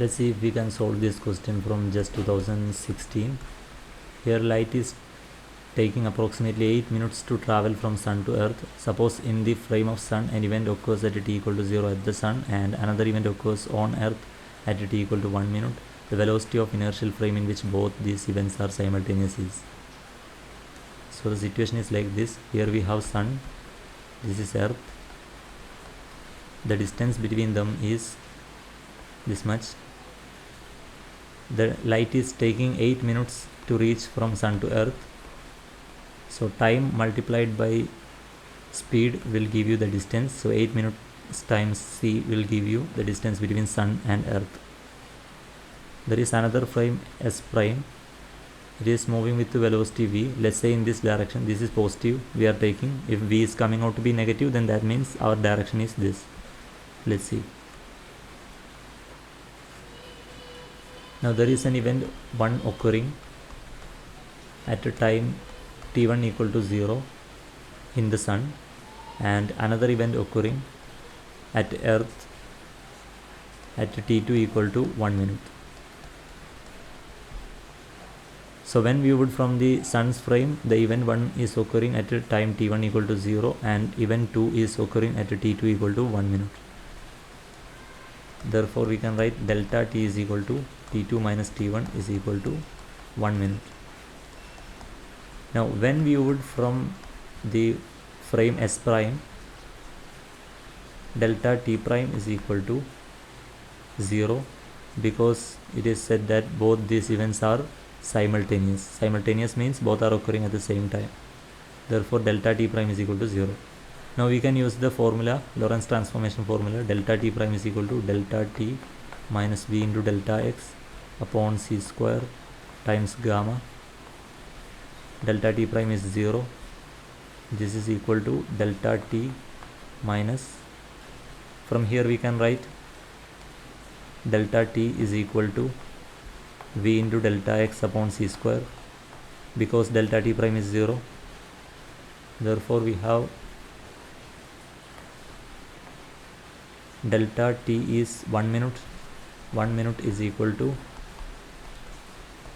Let's see if we can solve this question from JEST 2016. Here light is taking approximately 8 minutes to travel from sun to earth. Suppose in the frame of sun an event occurs at t equal to 0 at the sun and another event occurs on earth at t equal to 1 minute. The velocity of inertial frame in which both these events are simultaneous is. So the situation is like this. Here we have sun, this is earth. The distance between them is this much. The light is taking 8 minutes to reach from sun to earth. So time multiplied by speed will give you the distance. So 8 minutes times c will give you the distance between sun and earth. There is another frame s prime. It is moving with the velocity v. Let's say in this direction, this is positive we are taking. If v is coming out to be negative, then that means our direction is this. Let's see. Now there is an event 1 occurring at a time t1 equal to 0 in the sun and another event occurring at earth at t2 equal to 1 minute. So when viewed from the sun's frame, the event 1 is occurring at a time t1 equal to 0 and event 2 is occurring at a t2 equal to 1 minute. Therefore we can write delta t is equal to t2 minus t1 is equal to 1 minute. Now when viewed from the frame s prime, delta t prime is equal to 0 because it is said that both these events are simultaneous. Simultaneous means both are occurring at the same time. Therefore delta t prime is equal to 0. Now we can use the formula, Lorentz transformation formula. Delta t prime is equal to delta t minus v into delta x upon c square times gamma. Delta t prime is 0. This is equal to delta t minus, from here we can write delta t is equal to v into delta x upon c square because delta t prime is 0. Therefore we have delta t is 1 minute. 1 minute is equal to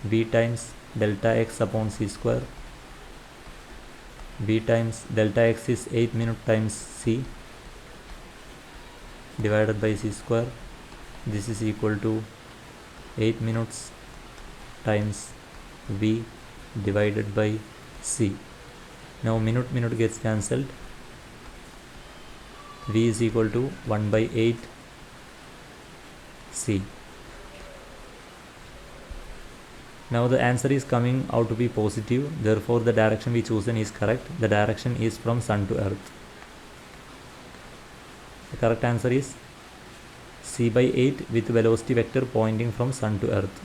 v times delta x upon c square. v times delta x is 8 minute times c divided by c square. This is equal to 8 minutes times v divided by c. Now minute gets cancelled. v is equal to 1 by 8 c. Now the answer is coming out to be positive. Therefore the direction we chosen is correct. The direction is from sun to earth. The correct answer is c by 8 with velocity vector pointing from sun to earth.